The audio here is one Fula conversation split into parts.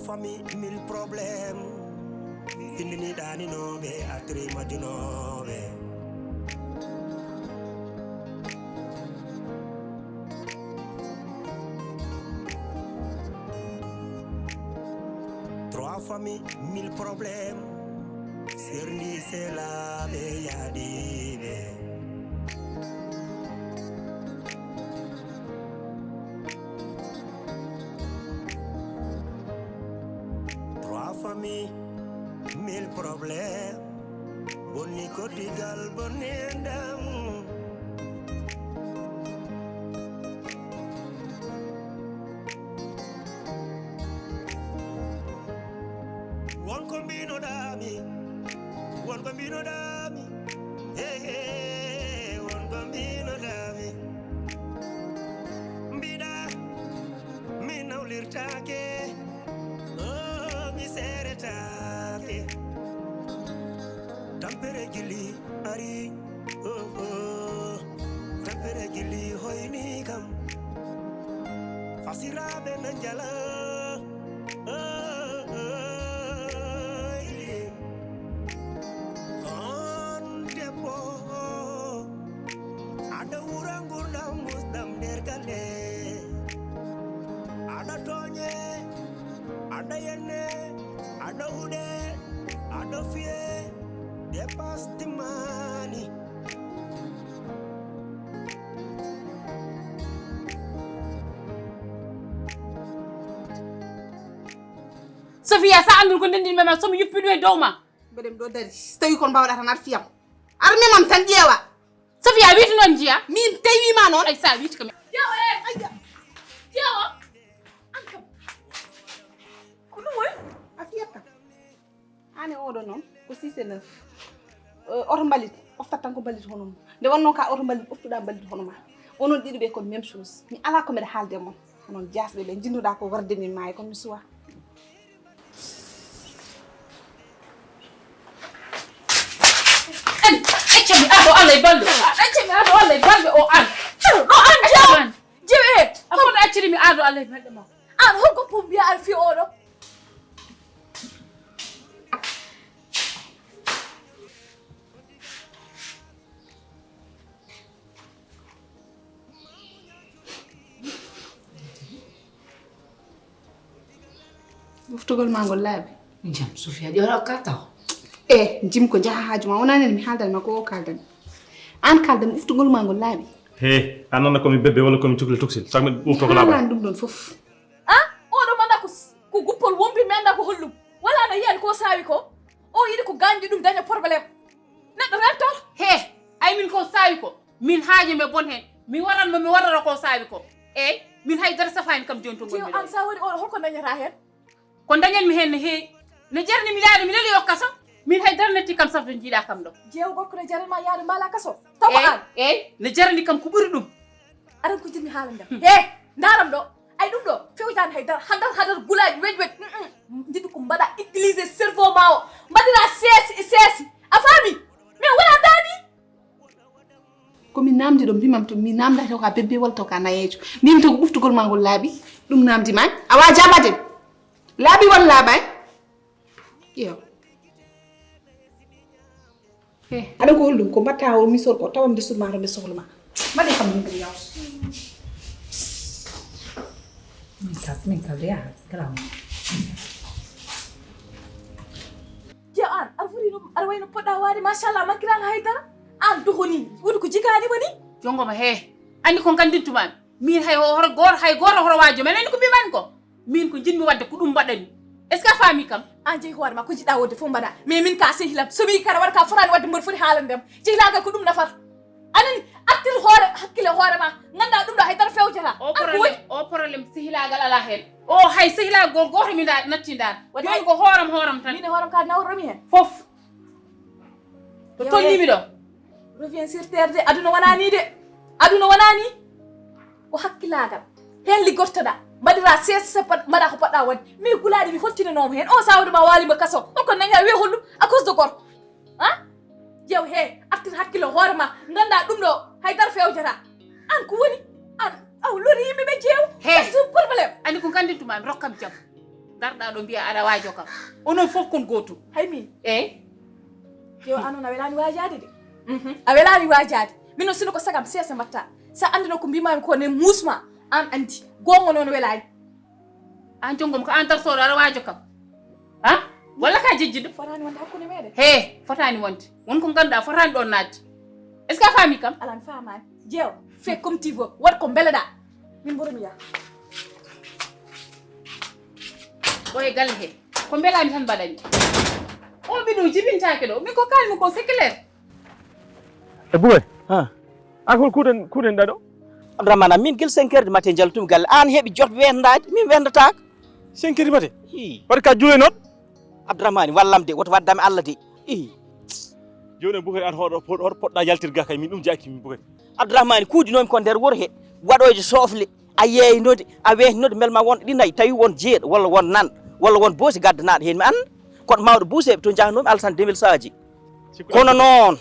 familles, mille problèmes. Fini dani no be atri majuno be. Trois familles, mille problèmes. Serie, c'est la be yadi be. Trois familles, mille problèmes. Boni kotigal bonendam. One combino dami. One combino dami. Hey, hey, one combino dami. Mbida, mi naulirtake. Oh, mi seretake. Tampere gili ari. Oh, oh. Tampere gili hoini kam. Fasira benanjala. Oh, oh. Ada urang-urang musdam dergale. Ada tonye, ada yene, ada ude, ada fie, depas timani. Sofia sa andul ko ndindi mema somi yuppidwe dowma. Bedem do dari. Tawi kon bawda tan fiyam. Arme mam tan jeewa. Sofia wiiti non jiya. Min tawi ma non. Ay sa wiiti kam. Jeewa ayya. Jeewa. Ankam. Kulu moy? Afiyaka. Ane odo non ko 6 et 9. Auto mbalit ofta tan ko mbalit hono. De wonno ka auto mbalit oftuda mbalit hono ma. Onon didi be kon même chose. Mi ala ko mede halde mon. Onon jasbe be jinnuda ko warde min may ko mi suwa. Echemi ado Allah baldo. Echemi ado Allah baldo o an. No an jawan. Jewe. Akodo acciri mi ado Allah baldo ma. An holko pombiya al fi odo. Muftugol mangol labi. Jam Sofia di ora kata. Jim ko jaha haaju ma wonani mi haldal ma ko kaldan. An kaldan uftugol mangol labi. He, anonna komi bebbe wala komi cukle tuksil. Sagme ufto ko laba. Lan dum don fof. Odo manda ko guppol wombi menda ko hollum. Wala na yen ko sawi ko. O yidi ko ganji dum daña problème. Neddo retto. He, ay min ko sawi ko. Min haaje me bon hen. Mi waran mi warara ko sawi ko. Min hay dara safani kam jonto ngol mi. An sa wari o holko dañata hen? Ko dañan mi hen he. Ne jarni mi laade mi leli yokkaso. Min hay dara netti kam safdo jiida kam do. Jeew gokko ne jarni ma yaade mala kaso. Taw an. Ne jarni kam ko buri dum. Aran ko jimi haalam dam. Ndaram do. Ay dum do fewtan hay dara hadar gulaaj wejwet. Ndidu ko mbada utiliser cerveau mawo. Mbadira sesi. Afami. Me wala dadi. Ko mi namdi do bimam to mi namda to ka bebbe walto ka nayejo. Min to uftugol mangol labi. Dum namdi man. Awa jabade. Labi wala bay. Yo. Ada ko hollum ko batta o mi sor ko tawam de suma do be sohluma. Ma de xam ni yaw. Min ka ya gram. An arfuri no arwayno podda wari mashallah makiran haydara an dohoni wudi ko jikani bani jongo ma he andi ko kandintuma min hay gor horo wajo men andi ko biman ko min ko jinmi wadde ko dum badani est ce que fami kam an jeyi hoore ma ko jida wodde fo mbada mais min ka sehilam somi kara war ka forani wadde mbor foti haalandem jeyilagal ko dum nafar anani aktil hoore hakkile hoore ma nganda dum do haydara fewjata o problème sehilagal ala hen o hay sehila goto mi da natti ndar wadde ko horam tan min horam ka nawro mi hen fof to tolli mi do revient sur terre de aduna wanani ko hakkilagal hen ligortoda badira ses mada ko padda wad mi gulaadi mi holtinano hen o sawdu ma wali ma kaso ko nanya we hollu à cause de gor jew he aftir hakkilo hoore ma nganda dum do haydar fewjata an ko woni an aw lori yimbe be jew he problème ani ko kandituma rokkam jam garda do biya ada wajo kam onon fof kon goto hay min yo anon a welani wajade de a welani wajade mino sino ko sagam sese mbatta sa andino ko mbimami ko ne musma an andi gongo non welani an jongom ko an tar so ada wajo kam ha wala ka jejjido fotani wonde hakkunde mede fotani wonde won ko ganda fotani don naati est ce que fami kam alan famani jew fais comme tu veux wat ko belada min borom ya boy gal he ko belami tan badani o bidu jibintaake do mi ko kalmi ko c'est clair e buwe akol kuden dado Abdurrahman min gel 5 heures du matin jaltum gal an hebi jot wendaade min wendata 5 heures du matin barka juwe non Abdurrahman wallamde woto waddami Allah de joni Boubacar an hodo podda yaltirga kay min dum jaaki min Boubacar Abdurrahman kuudinomi ko nder wor he wadoje sofle a yeynode a wehnode melma won dinay tawi won jeed walla won nan walla won bosi gaddanaade hen mi an kono mawdo buuseɓe to jahnomi alsan 2000 saji kono noon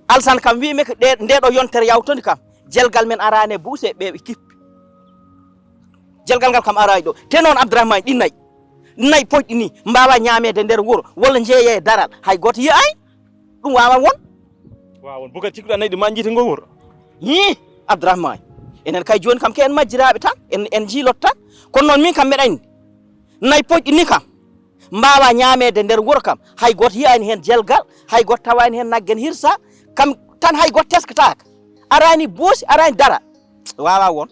alsan kam wiimi ko ndeɗo yontere yawtode kam jelgal men arane buuseɓe ɓe kippi jelgal ngal kam arayi ɗo te noon Abdurrahman ɗinnayi poƴƴi ni mbawa ñamede nder wuuro walla jeeye daral hay goto yiyay ɗum wawa won Boubacar cikkuɗa nayi ɗi ma jiite ngo wuuro Abdurrahman enen kay joni kam ke en majjiraɓe tan en jiilot tan kono noon min kam meɗani nayi poƴƴi ni kam mbawa ñamede nder wuuro kam hay goto yiyani hen jelgal hay goto tawani hen naggen hirsa kam tan hay goto teskataka arani boosi arani dara wawa won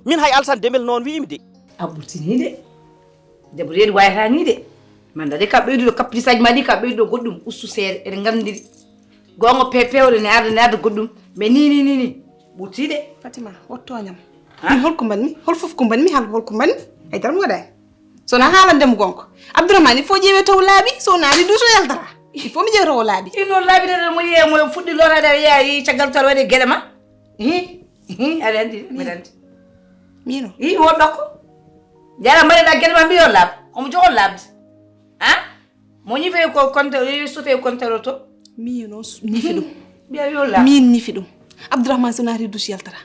min hay alsan demel noon wiimi de aɓɓurtini de debbo reedi wayatani de manda de ka ɓeyduɗo caprice ma ɗi ka ɓeyduɗo goɗɗum ustu seeɗa eɗen gandiri gonga pewre ne arda goɗɗum mais ni ɓurti de Fatima wottoñam min holko mbanmi hol fof ko mbanmi hal holko mbanmi ay dara mo waɗani sona haalandemo gonko Abdurrahman il faut ƴeewe taw laaɓi so naari duto yaltara il faut mi ƴeewe taw laaɓi noon laaɓidede mo yiye mo fuɗɗi lorade aɗa yeeya caggal tal waɗe gueɗe ma aɗa andi mbiɗa andi mino woɗɗo ko jara mbaɗeɗa gueɗe ma mbiyo laaɓ omo jogol laaɓde mo ñife ko compte sote compteur to mino ñifi ɗum mbiya yo laaɓ min ñifi ɗum Abdurrahman so naati dus yaltara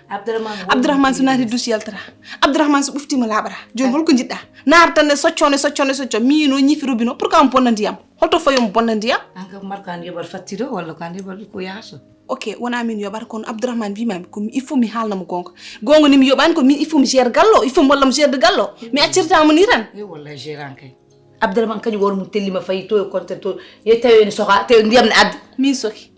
Abdurrahman so naati dus yaltara Abdurrahman so ɓuftima laaɓata joni holko jiɗɗa naata tan socco mino ñifi robino pourquoi mo bonna ndiyam holto fayi mo bonna ndiyam an kam marka an yoɓat fattito walla ko an yoɓat ko yahato ok wona min yoɓata kono Abdurrahman mbimami ko il faut mi haalnamo gonga ni mi yoɓani ko min il faut mi gére gallo il faut mi wallamo gérde gallo mi accirtamo ni tan walla gérant kay Abdurrahman kañum won mo tellima fayi to e compteur to ye tawi en soka tawi ndiyam ne adda min soki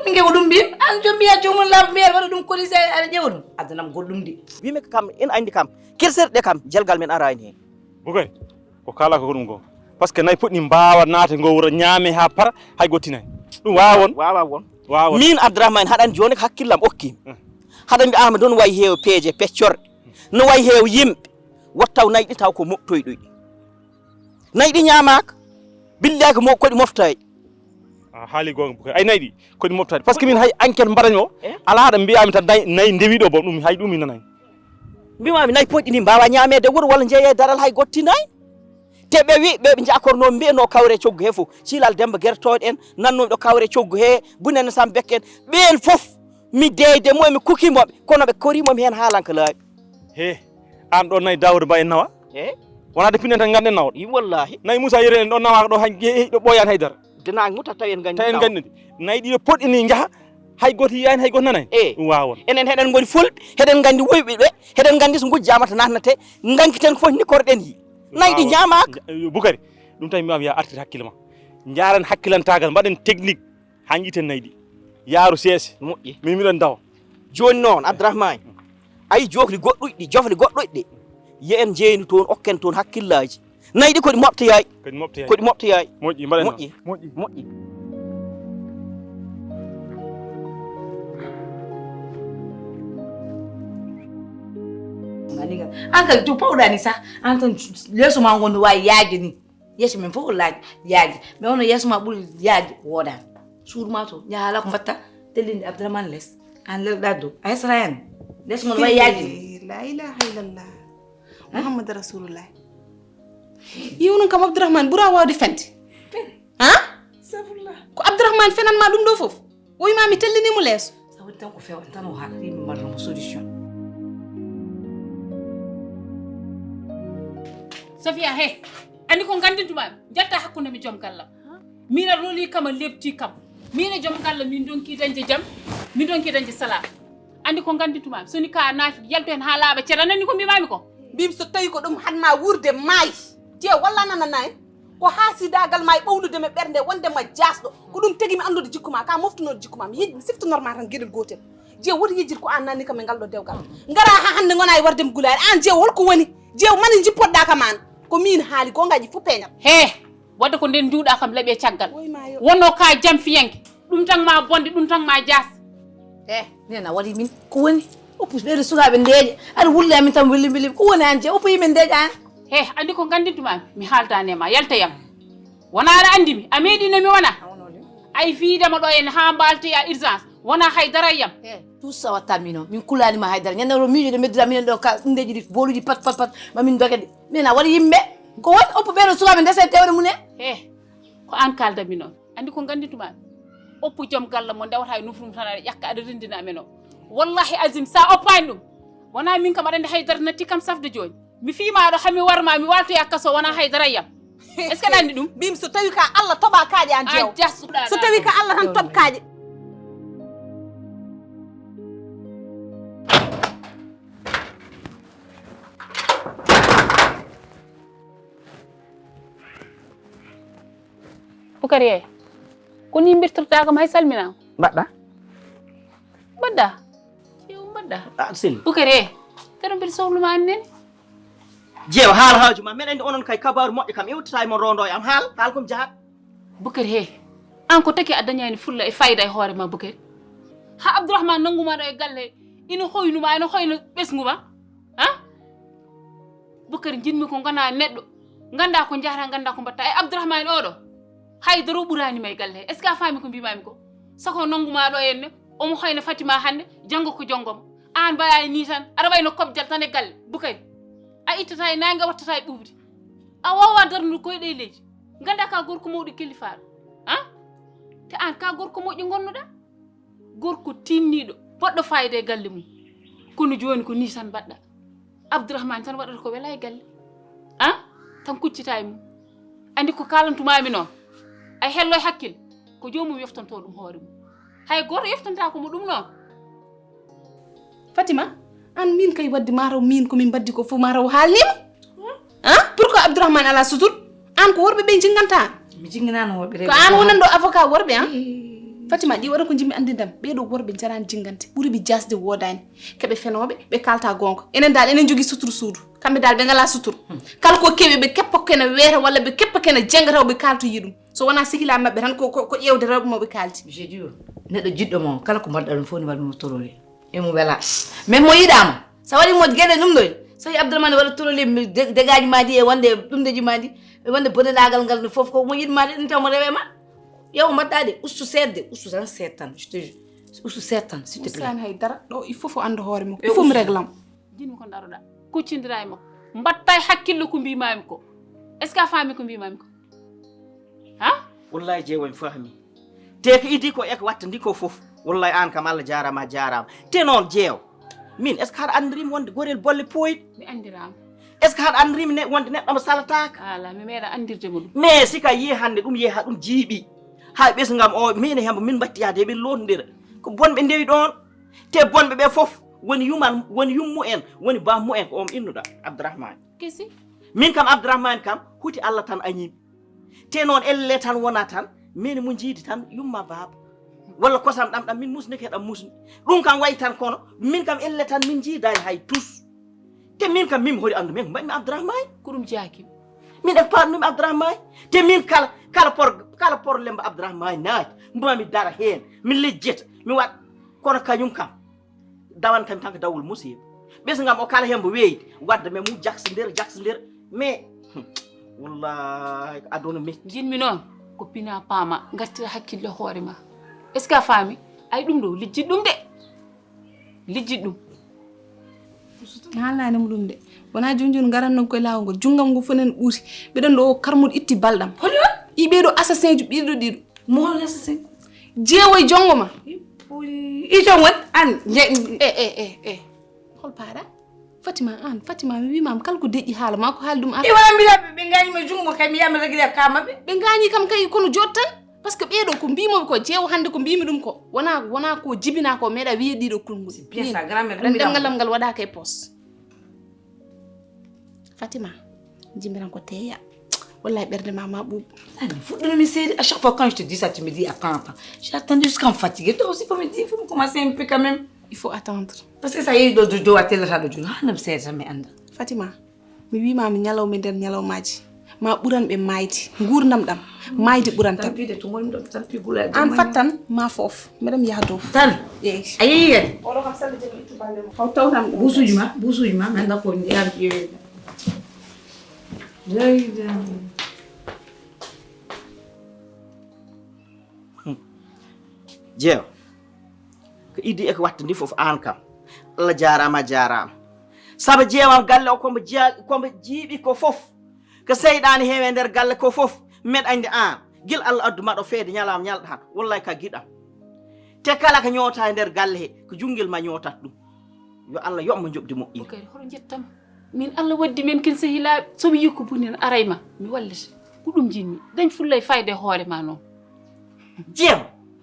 mi ngewa ɗum mbiyam an jom mbiya jomum laaɓa mbiya waɗa ɗum colise aɗa ƴewa ɗum addanam goɗɗum de wimi kam en andi kam kirserɗe kam jelgal men arani hen Boubacar ko kala ko ɗum go par ce que nayi poɗɗi mbawa naate ngo wuuro ñaame ha para hay gottinayi ɗum wawa won min Abdurrahman haɗani joni ko hakkillam okkimi haɗa mbi ama don wayi heew peeje peccorɗe no wayi heew yimɓe wattaw nayi ɗi taw ko moɓtoyɗoy nayi ɗi ñamaka billaki koɗi moftayi haali gonga Boubacar ay nayi ɗi koɗi moftade par ce que min hay enquête mbaɗani o ala haɗa mbiyami tan nayi ndewiɗo bo ɗum hay ɗum mi nanani mbimami nayi poƴƴi ni mbawa ñamede wuuro walla jeeye daral hay gottinayi te ɓe wi ɓe jakorno mbiyano kawre coggu he fof cilal demba guertoɗe en nannoɓe ɗo kawre coggu he bunene sam bekken ɓen fof mi deyde moye mi kukimoɓe kono ɓe korimomi hen haalanka laaɓi he an ɗo nayi Daouda Ba en nawa wona de pinnen tan ganden nawaɗo yi wallahi nayi Moussa Yere en ɗo nawaka ɗo ɗo ɓoyani haydara dena mutta tawi en gandi nayi ɗiɗo poɗɗini jaaha hay goto yiyani hay goto nanani ɗum wawon enen heɗen goni fulɓe heɗen gandi woyɓe ɓe heɗen gandi so gujjama to natnate gankiten fof ni korɗen yi nayi ɗi ñamaka Boubacar ɗum tan mbimami ya artir hakkille ma jaran hakkilantagal mbaɗen technique ha jiiten nayi ɗi yaaru seese moƴƴi min miɗon dawa joni noon Abdurrahman ayi jofli goɗɗuɗi ye en jeyni toon okken toon hakkillaji nayi ɗi koɗi moftoyayi moƴƴi mbaɗen moƴƴi an kadi to pawɗani sah an tan leeso ma ngon wawi yaaji ni yeeso men fof yaaji mais ono yeeso ma ɓuuri yaaji woodani suudu ma to jahala ko mbatta tellinde Abdurrahman less an lelɗa dow a hesata hen leeso ngon wawi yaaji la ilaha illallah Muhammad rasulullah yiwnon kam Abdurrahman ɓuura wawde fende safullah ko Abdurrahman fenanma ɗum ɗo foof woymami tellinimo leeso sa waɗi tan ko fewan tan o haala yimɓe mbaɗanomo solution Sofia he andi ko gandintuma jatta hakkunde mi jom galla mina roli kama lebti kam mina jom galla min donki dañde jam min donki dañde salam andi ko gandintuma soni ka nafi yalto hen ha laaba cera nani ko mbimami ko bim so tawi ko ɗum hanma wurde maay te walla nananayi ko haasidagal ma e ɓawlude me ɓernde wonde ma jasɗo ko ɗum tagui mi andude jikkuma ka moftunoɗo jikkuma mi yiɗi mi siftanorma tan gueɗel gotel jeew woto yejjid ko an nanni kam e ngal ɗo dewgal ngara ha hande gona e wardem gulari an jeew holko woni jeew mani jippoɗɗa kam an ko min haali gongaji fof peñat he wadde ko nden duuɗa kam laaɓe caggal wonno ka jam fiyanke ɗum tan ma bonde ɗum tan ma jas nena waɗi min ko woni oppu ɓeɗo sukaɓe ndeeƴe aɗa wulla min tan willi ko woni an je oppu yimen ndeeƴa an he andi ko gandintumami mi haaldanema yaltayam wona aɗa andimi a meeɗinomi wona ay fiidema ɗo en ha mbalti a urgence wona haydara yam tout ça watta mino min kulanima haydara ñandero miijoɗe meddira minen ɗo ka ɗumdeji ɗi boluji pat mamin doge ɗe min a waɗi yimɓe ko woni oppu ɓeɗo sukaɓe ndese tewɗe munen he ko an kaldami noon andi ko gandintumami oppu joom galla mo ndewata e nufrum tan aɗa ƴakka aɗa rendina amen o wallahi azim sa oppani ɗum wona min kam aɗa andi haydara natti kam safde joni mi fiimaɗo hami warma mi waltoya kaso wona haydara yam est ce que aɗa andi ɗum bim so tawi ka Allah toɓa kaaƴe an jeew jasɗuɗa so tawi ka Allah tan toɓ kaaƴe Bukari ko ni mbirtirta kam hay salminama mbaɗɗa mbaɗɗa jeew mbaɗɗa sel Bukari kadi mbiɗa sohluma an nene jeew haal haajuma meɗen onon kay kabaru moƴƴo kam iwtata e mon rondo e am haal kom jahat Bukari he an ko taki a dañani fulla e fayida e hoore ma Bukari ha Abdourahmane nanguma ɗo e galle ina hoynuma ina hoyno ɓesguma ha Bukari jinmi ko gona neɗɗo ganda ko jahata ganda ko mbatta e Abdourahmane oɗo haydara ɓuranima e galle est ce que a faami ko mbimami ko sako nanguma ɗo henne omo hoyno Fatima hande janggo ko jongoma an mbayani ni tan aɗa wayno kobjal tan e galle Bukari a ittata e nangue a wattata e ɓuuɓde a wawa darnude koyɗe e leydi ganda ka gorko mawɗo kilifaɗo ha te an ka gorko moƴƴo gonnuɗa gorko tinniɗo poɗɗo fayida e galle mum kono joni ko ni tan mbaɗɗa Abdourahmane tan waɗata ko wela e galle ha tan kuccita e mum andi ko kalantumami noon ay hello e hakkille ko jomum yoftanto ɗum hoore mum hay goto yoftanta ko mo ɗum noon Fatima an min kay wadde mataw min komin baddi ko fof mataw haalnima han pourquoi Abdourahmane ala sutur an ko worɓe ɓe jinganta mi jinginano worɓe ko an wonan ɗo avocat worɓe han Fatima ɗi waɗa ko jimmi andindam ɓeɗo worɓe jarani jingante ɓuuri ɓe jasde wodani keɓe fenoɓe ɓe kalta gonga enen dal enen jogui suturu suudu kamɓe dal ɓe ngala suturu kala ko keeɓi ɓe keppa kene weeta walla ɓe keppa kene jengataw ɓe kaltoyi ɗum so wona sikila mabɓe tan ko ƴewde rewɓe mo ɓe kalti monsieur Dio neɗɗo jiɗɗo mo kala ko mbaɗɗa ɗum fof ni waɗimo torole emo wela mais mo yiɗama sa waɗi mo gueɗe ɗum ɗoy so yi Abdourahmane waɗa torole dégaji ma di e wonde ɗumdeji ma di e wonde boneɗagal ngal foof ko mo yiɗma de ɗum taw mo rewe ma yow mbaɗɗa de ustu seedde ustu tan seed tan je te jure ustu seed tan s'il te plaît usani haydara ɗo il faut fo anda hoore mum il faut mi réglam jinmi ko daroɗa kuccindira e makko mbatta e hakkille ko mbimami ko est ce que a faami ko mbimami ko ha wallahi jeewoy mi faami te ko idi ko eko watta ndi ko fof wallahi an kam Allah jarama te noon jeew min est ce que haɗa andirimi wonde gorel bolle pooyɗ mi andirama est ce que haɗa andirimi wonde neɗɗo mo salataka ala mi meeɗa andirde mo ɗum mais sika yi hande ɗum yeeha ɗum jiiɓi ha ɓesgam o min hemba min battiyade eɓe lotodira ko bonɓe ndewi ɗon te bonɓe ɓe foof woni yummu en woni bammu en ko om innuɗa Abdourahmane kesi min kam Abdourahmane kam huti Allah tan añimi te noon elle tan wona tan min mo jiidi tan yumma baba walla kosam ɗam min musni ke ɗam musni ɗum kam wayi tan kono min kam elle tan min jiidani hay tous te min kam min hoɗi andu min ko mbaɗmi Abdourahmane ko ɗum jaaki min e parnumi Abdourahmane te min kala probléme Abdourahmane naati mbami dara hen min lejjeta mi waɗ kono kañum kam dawan kam tan ko dawol musiba ɓesgam o kala hembo weeyde wadda men mum jaksidira mais wallahi aduna metti jinmi noon ko pina paama gartira hakkille hoore ma est ce que a faami ay ɗum ɗo lijjit ɗum de lijjit ɗum haalnanimo ɗum de wona joni joni garanno koye lawol ngol junggam ngu fof nen ɓuuri ɓeɗen ɗo karmuɗo itti balɗam hono i ɓeɗo assassin ji ɓiɗo ɗiɗo mo assassin jeewoye jongo ma i jon won an hol paɗa Fatima mi wimam kala ko deƴƴi haala ma ko haaldum e wala mbiɗa ɓe gañima jungo kay mi yiyama réglia kamaɓe ɓe gañi kam kay kono jottan par ce que ɓeeɗo ko mbimoɓe ko jeewo hannde ko mbimi ɗum ko wona ko jibina ko meeɗa wiye ɗiɗo kulngol bien ça grand-mère ɗemngal ngal waɗaka e poos Fatima jimbiran ko teeya wallahi ɓerde ma ɓuuɓ Annie, fuɗɗonomi série à chaque fois quand je te dis ça tu me dis attends j'ai attendu jusqu'à me fatiguer toi aussi faut me dire il faut me commencer un peu quand même il faut attendre parce que ça y est ɗo wattellata ɗo juuno hanam seeɗa tan mi anda Fatima mi wimami ñalawma nder ñalawmaji ma ɓuran ɓe mayde gurdam ɗam mayde ɓuran tan tampide to gonmi ɗo tampi gula an fattan ma foof mbeɗam yaha dow tan yeyi a yeyi kadi oɗo kam salle jami ittu balle mo haw tawtam ɗum busuji ma mi anda ko yaami ƴeewede jeyda jeew ko iddi e ko watta ndi fof an kam Allah jarama saabu jeewam galle o kombo jiiɓi ko fof ko seyɗani heewe nder galle ko fof meɗa andi an gil Allah addu maɗo feede ñalama ñalɗa han wallahi ka giɗam te kala ko ñoota e nder galle he ko junguel ma ñootat ɗum yo Allah yoɓmo jobdi moƴƴi kay hoto jettama min Allah waddi men kin sehilaɓe somi yikko bunina arayma mi wallete ko ɗum jinmi dañ fullay fayde hoore ma noon jeew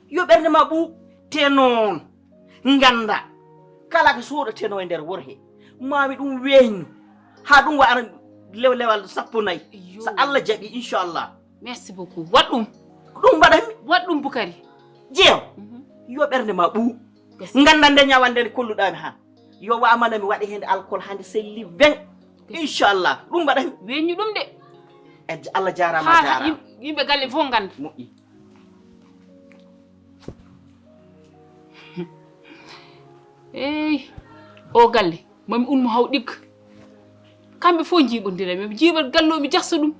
yo ɓernde ma ɓuuɓ te noon ganda kala ko soɗateno e nder wuro he mami ɗum weeñu ha ɗum wara lewlewal 14 so Allah jaaɓi inchallah merci beaucoup wat ɗum ɗum mbaɗanmi wat ɗum Bukari jeew yo ɓernde ma ɓuuɓ ganda nde ñawande nde kolluɗami han yo wamanami waɗi hende alcool hande selli 20 inchallah ɗum mbaɗanmi weñu ɗum de e Allah jarama ha yimɓe galle fof ganda moƴƴi eyi o galle mami unmo haw ɗigga kamɓe fof jiiɓodira mi jiiɓat gallomi jahsa ɗum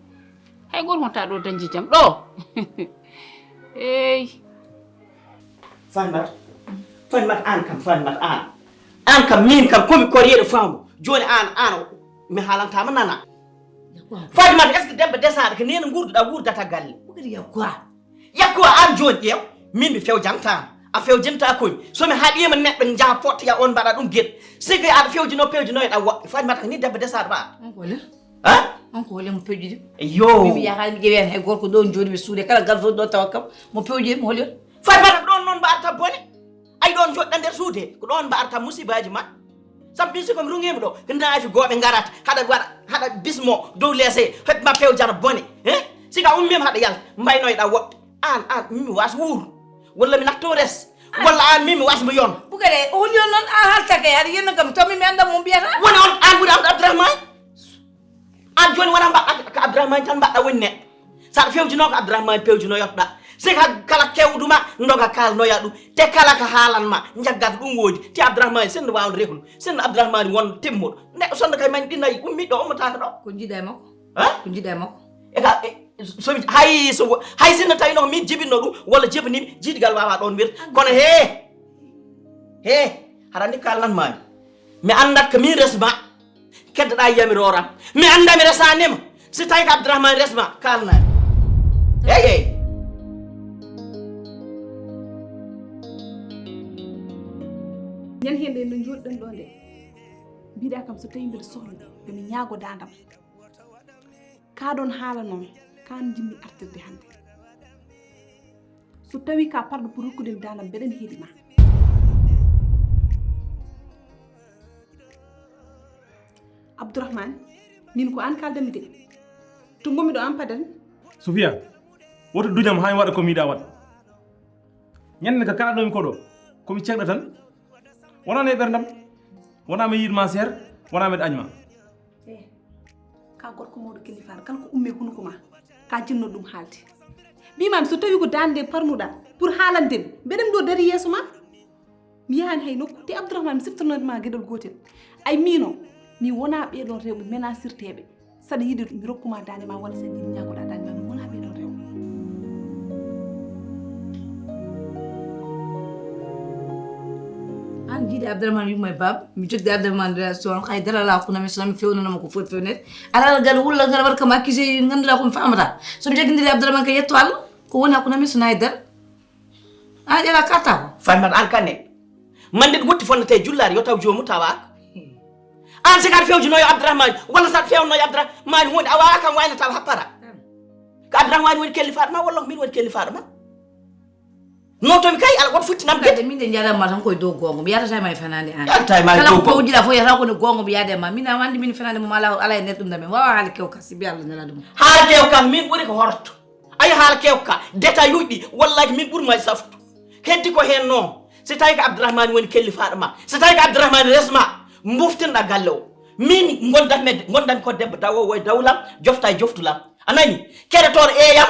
hay goto wonta ɗo dañde jaam ɗo eyi fanmat an kam min kam komi koriyeɗo fambo joni an mi haalantama nana Fatimata est ce que debbo desaɗo ko nena gurdata galle yakkuwa an joni ƴeew min mi fewjantama a fewjinta koñ somi haɗima neɗɗo jaaha pottoya on mbaɗa ɗum gueɗe siki aɗa pewjinoyeɗa woɓɓe Fatimata ko ni debbo desaɗo ɓa on ko wole mo pewjidi yo mi yaha mi ƴeewen hay gorko ɗon joni ɓe suude kala galfo ɗo tawa kam mo pewjidi mo holi on Fatimata ɗon noon mbaɗata bone ay ɗon joɗɗa nder suude ko ɗon mbaɗata musibaji ma sabu min sikomi rungima ɗo ko naafi gooɓe garata haɗa bismo dow leese heɓma pewjana bone sika ummima haɗa yalta mbaynoyɗa woɓɓe an mimi wasa wuuru walla mi natto res walla an mimi wasmo yon Bukare o holi on noon a haltake aɗa yenno kam tomi mi anda mo mbiyata woni on an ɓuuri amɗo Abdourahmane an joni wona mbaɗɗa ko Abdourahmane tan mbaɗɗa woni neɗɗo saɗa fewjino ko Abdourahmane pewjinoyotɗa sika kala kewduma doga kalnoya ɗum te kala ko haalanma jaggata ɗum woodi te Abdourahmane senno wawde rehlu senno Abdourahmane won timmoɗo neɗɗo sonno kay mani ɗinnayi ummiɗo ummotaka ɗo ko jiiɗa e makko ko jiiɗa e makko somi hay sinno tawino ko min jibinno ɗum walla jibinimi jiidigal wawa ɗon wirta kono haɗa andi kalnanmami mi andat ko min resma keddoɗa yamiroram mi andami resanima si tawi ko Abdourahmane resma kalnami eyi ñan hende no joɗɗen ɗo nde mbiɗa kam so tawi mbiɗa sohla yomi ñaago dadam ka ɗon haala noon kan jimmi artirde hande so tawi ka parɗo pour hokkudemi dadam mbeɗen heeɗima Abdourahmane min ko an kaldami de to gomi ɗo an padan Sofia woto duñam ha mi waɗa komi yiɗa waɗa ñande ko kalanomi ko ɗo komi cegɗo tan wonano e ɓerdam wonama yiidma seere wonama e añma ka gorko mawɗo kilifaɗo kala ko umme hunuko ma ka jinno ɗum haalde mbimami so tawi ko dande parnuɗa pour haalandemi mbeɗem ɗo dari yeeso ma mi yahani hay nokku te Abdourahmane mi siftanodema gueɗal gotel ay mino mi wona ɓeɗon rewɓe menasirteɓe saɗa yiiɗi mi rokkuma dande ma walla saɗa yiiɗi ñagoɗa dande ma mi wona ɓeɗon rewɓe an jiiɗi Abdourahmane yumma e baba mi jogde Abdourahmane relation hay darala kunami somi fewnanoma ko foti fewnede alal gal wulla gal waɗa kam accusé ganduɗa komi famata somi joguidiri Abdourahmane ko yetto Allah ko woni hakkunami sona e dara an ƴeewa karta ko Fatimata an kanne mande ɗo wotti fonnete jullare yo taw jomum tawaka an sikar fewjuno yo Abdourahmane walla sa fewno yo Abdourahmane hunde awa kan wayna taw happara ka Abdourahmane woni kelli faɗma walla min woni kelli faɗma non to mi kay ala wat futtinam de min de njala ma tan koy do gongo mi yata may fanande an yatta ma kala ko ujira fo yata ko ne gongo mi yade ma min wandi min fanande mo ala e neddum dame wawa hal kew ka sibi Allah nala dum haal kew kam min ɓuri ko horto ay haal kew ka deta yuɗɗi wallahi min ɓuri ma saftu heddi ko hen noon so tawi ko Abdourahmane woni kelli faɗma so tawi ko Abdourahmane resma moftinɗa galle o min gondami ko debbo dawowo e dawlam jofta e joftulam anani keɗotore eyam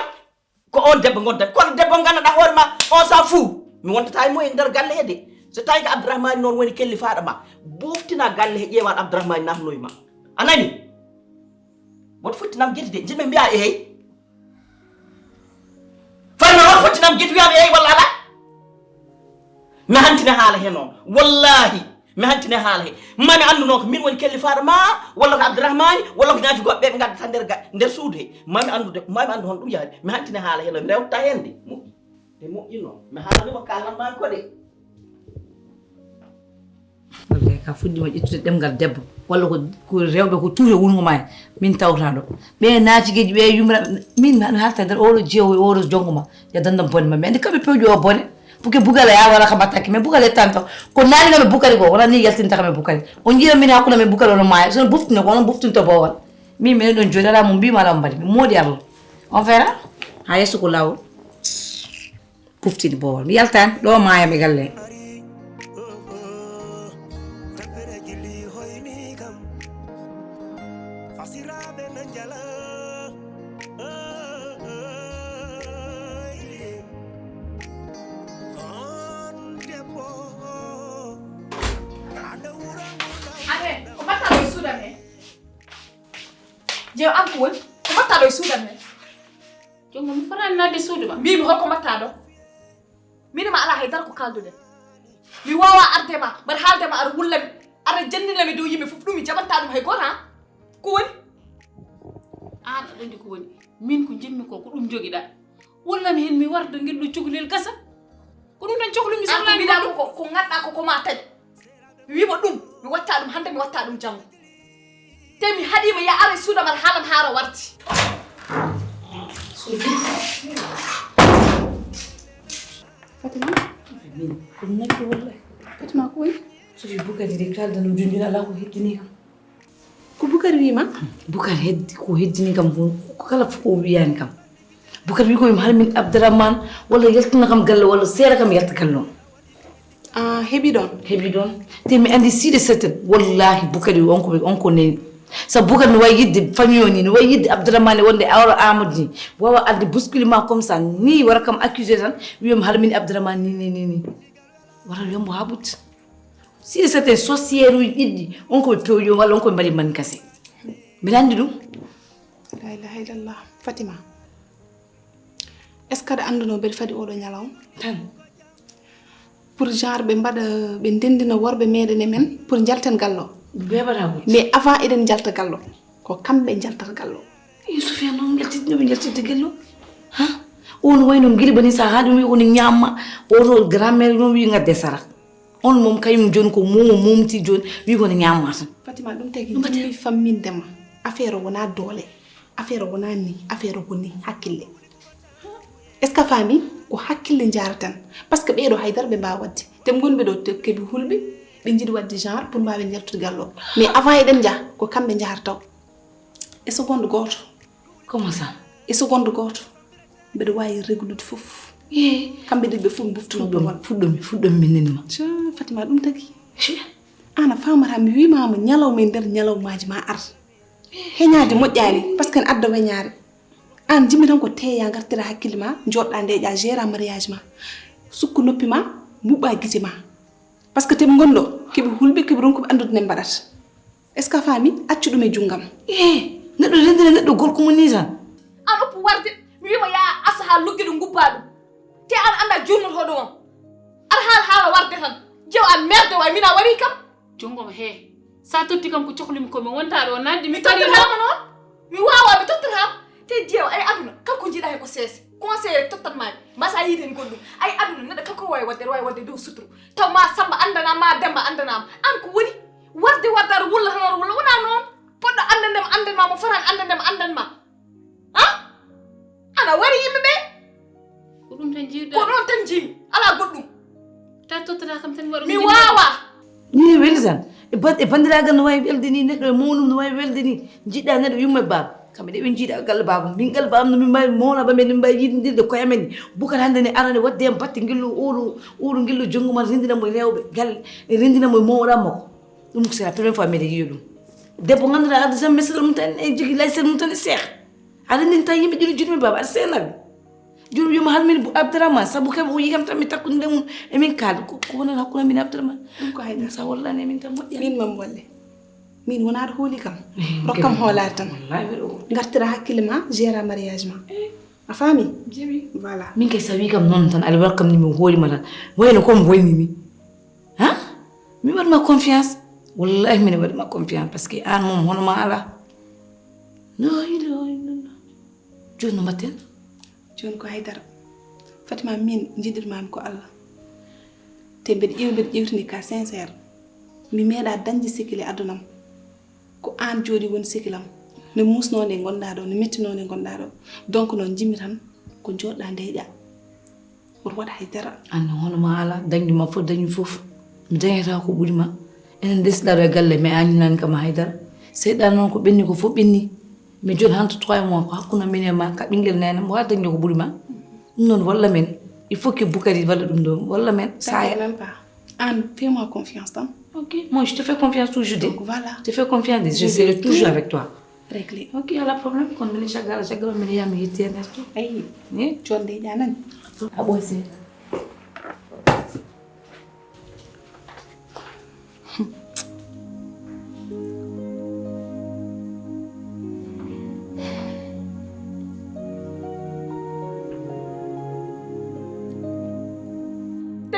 ko on debbo gondami kono debbo ganduɗa hoore ma on sa fou mi wontata e mo e nder galle he de so tawi ko Abdourahmane noon woni kelli faɗama boftina galle he ƴeewan Abdourahmane namnoyma anani woto fottinam gueɗi de jiɗmi mbiya eyi farma woto fottinam gueɗi wiyama eyi walla ala mi hantine haala he noon wallahi mi hantine haala he mami andu noon ko min woni kelli faɗama walla ko Abdourahmane walla ko ñaafi goɓɓe ɓe gaddata nder suudu he mami andu hon ɗum yaade mi hantine haala he noon mi rewta hen de moƴƴi noon mi haalanima kalanmami ko de wallahi ka fuddima ƴettude ɗemgal debbo walla ko rewɓe ko tuure wulgo ma min tawta ɗo ɓe naatigeji ɓe yumraɓe min mi halta nder oɗo jeewo oɗo jongo ma ya dandam bone ma andi kamɓe pewjo o bone puke bugala ya wala kam attaque mais bugale tanto ko nani ngam bukari ko wala ni yaltinta kam bukari on jira min hakuna men bukari on maaya so buftino ko on buftinto bowal min men don jodara mo bi mala mbadi modi Allah on verra ha yesu ko lawo buftini bowal mi yaltan do maaya mi galle je am ko woni ko batta do suudan men jongo mi farani nadde suudu ma mi holko batta do min ma ala haydar ko kaldude mi wawa arde ma bar halde ma ar wullami ara jannina mi do yimi fof dum mi jabanta dum hay gota ko woni an andi ko woni min ko jimmi ko dum jogida wullami hen mi wardo ngildo cuglel gasa ko dum tan coglu mi sohlani ko ngadda ko ma taji wi mo dum mi watta dum hande mi watta dum jango temi hadima ya are suuda mar halam hara warti Fatima min ko nakki wallahi Fatima ko woni so fi bukari de kalda no junjuna la ko heddini kam ko Bukari wima bukari heddi ko heddini kam ko kala ko wiyani kam bukari wi ko mi hal min Abdourahmane walla yaltina kam galle walla sera kam yalta gallo hebi don te mi andi side certain wallahi bukari on ko ne sa bukar no way yidde famille ni no way yidde Abdourahmane wonde awra Amadou ni wawa adde bousculement comme ça ni wara kam accuser tan wiyam halmini Abdourahmane ni wara yombo habut si c'était société iddi on ko pewjo wala on ko bari man kasse mi landi dum la ilaha illallah Fatima est-ce que da anduno bel fadi odo nyalaw tan pour genre be mbada be ndendina worbe medene men pour jalten gallo bebara mais avant eden jalta gallo ko kambe jalta gallo Sofia non ngelti gallo ha on wayno ngili bani sa hadu wi on nyamma o grand-mère no wi ngadde sara on mom kayum jon ko mumti jon wi ko nyamma tan Fatima dum tegi mi fammin dema affaire wona dole affaire wona ni affaire woni hakkille est-ce que fami ko hakkille jaratan parce que beedo haydar be ba wadde tem gonbe do tekkebi hulbi be jidi wadde genre pour mbawen jaltude gallo mais avant eden ja ko kambe jartaw e seconde goto comment ça e seconde goto bedo wayi reglude fof kambe de be fum buftuno fuddom minima Fatima dum tagi ana famara mi wi mama nyalaw me der nyalaw maaji ma ar heñaade mojjani parce que en addo weñaare an jimi tan ko teya gartira hakkille ma jodda ndeja gera mariage ma sukku noppi ma mubba gite ma parce que tem gondo kebi hulbe kebi ronko andude ne mbadat est ce que fami accu dum e jungam neddo rendina neddo gorko mo ni tan an op warde mi wima ya asaha luggido ngubbadu te an anda jurno hodo on ar hala warde tan jew an merde way mina wari kam jongo ma he sa totti kam ko cohlimi ko mi wonta do nandi mi tari ma non mi wawa mi tottata te jew ay aduna kanko jida he ko sese conseil tottat ma masa yiden goddum ay aduna neddo kanko way wadde do sutru taw ma samba andana ma demba andana an ko woni warde wardar wulla tan tan e bandiragal no wawi welde ni neɗɗo e mawɗum no wawi welde ni jiɗɗa neɗɗo yumma baba kamɓe ɗe ɓe jiiɗa galle baba min galle baba no min mbawi mawna bamen min mbawi yiɗidirde koye amen ni Boucar hannde ne arane wadde hen batte gillu oɗo gillu jonggo ma rendinamo e rewɓe galle e rendinamo e mawɗam makko ɗum c'est la première fois mbiɗa yiya ɗum debbo ganduɗa arde tan mesre mum tan e jogui laysere mum tan e seeha a rendini tan yimɓe ƴiɗo juɗumi baba aɗa seenaɓe joni yuma halmini Abdourahmane saabu kam o yikam tan mi takkude mum emin kalda ko wonata hakkude min Abdourahmane ɗum ko haydara sa wallani emin tan moƴƴi min mam walle min wonaɗo hooli kam rokkam hoolare tan gartira hakkille ma géra mariage ma a faami jeewi voilà min kay sa wi kam noon tan aɗa welcome ni min hoolima tan wayno komi wayni ni ha mi waɗma confiance wallahi mine waɗma confiance par ce que an moom honoma ala la ilaha illallah joni no mbatten joni ko haydara Fatima min jiɗirmami ko Allah te mbeɗa ƴewtini ka sincére mi meeɗa dañde sikile adunam ko an jooɗi woni sikilam no musnode gonɗa ɗo no mettinode gonɗa ɗo donc noon jimmi tan ko joɗɗa ndeƴa woto waɗa haydara anne honoma ala dañduma fof dañi fof mi dañata ko ɓuurima enen desiɗaɗo e galle mais aninani kam haydara seyɗa noon ko ɓenni ko fof ɓenni mais joni hanto 3 mois ko hakkude men e ma ka ɓinguel nenam wawa dañde ko ɓuurima ɗum noon walla men il faut que Boukari walla ɗum ɗo walla men ça même pas an fais-moi confiance tam ok moi je te fais confiance toujours donc voilà je te fais confiance je serai toujours avec toi réglé ok y'a problème kon minen caggal minen yami yetti hen resto ayi ni jonde janani a ɓoyse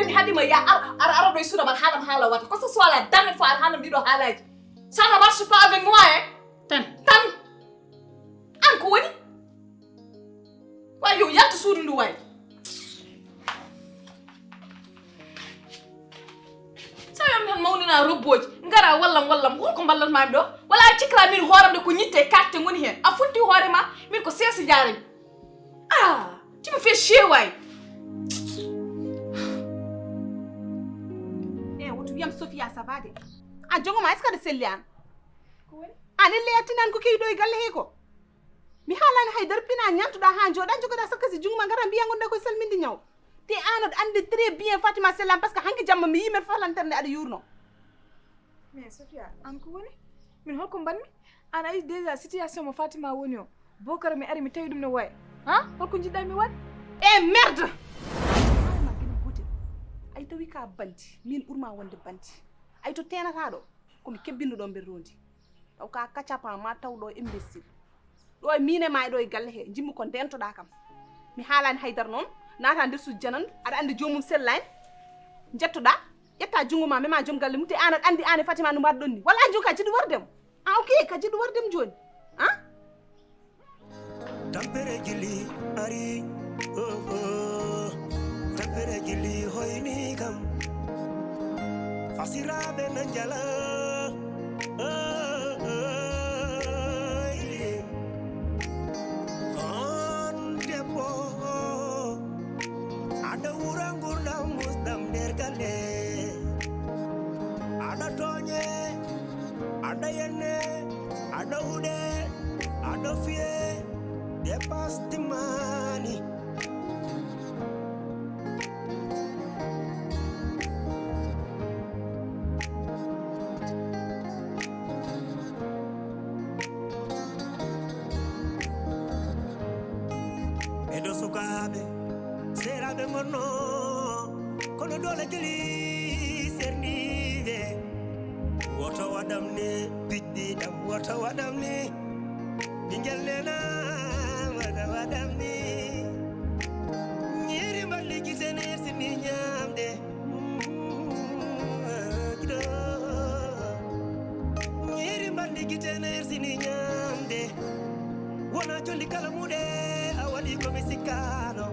mi haɗima ya ara ɗo e suuɗa man haɗam haala watta ko ce soit la dernière fois aɗa haalnam ɗiɗo haalaji ça ne marche pas avec moi hein tan an ko woni way yo yalta suudu ndu way sa yam tan mawnina robboji ngara wallam holko ballatmami ɗo wala cikkata min hooramde ko ñitte katte goni hen a funti hoore ma min ko seesa jarami tu me fais chier way wiyam Sophia ça va de a jongoma est ce que aɗa selli an an elle yettinan ko kewi ɗo e galle he ko mi haalani haydara pina ñantuɗa ha jooɗa jogoɗa sakkasi junguma gara mbiya gonɗa koye salminde ñaw te an aɗa andi très bien Fatima sellam par ce que hanke jamma mi yimen falanterne aɗa yurno mais Sophia an ko woni min holko mbanmi an ayi déjà situation mo Fatima woni o Bocar mi ari mi tawi ɗum no waya ha holko jiɗɗa mi waɗ merde ay tawi ka bandi min ɓurma wonde bandi ay to tenata ɗo komi kebbinɗo ɗo nder rondi taw ka kacapan ma taw ɗo imbécile ɗo e mine ma ɗo e galle he jimmi ko dentoɗa kam mi haalani haydara noon naata nder suudu janandu aɗa andi jomum sellani jettoɗa ƴetta jungo ma mema joom galle mum te an aɗa andi an e Fatima no mbaɗɗon ni walla an joni ka jiɗu wardemo ok ka jiɗu wardemo joni tampere jili ari tampere jili hoyni kam fasiraɓe na jala on debbo aɗa wura gurdam musɗam nder galle aɗa toñe aɗa yenne aɗa huɗe aɗa fiye dépasse timani eɗo sukaɓe seraɓe gonno kono dole jeli serniɓe woto waɗam ni piɗɗiɗam woto waɗam ni ɓingel nena waɗam ni ñiri mballi gitene sini ñamde ñiri mballi gitene sini ñamde wona jolli kala muɗe a waɗi komi sikkano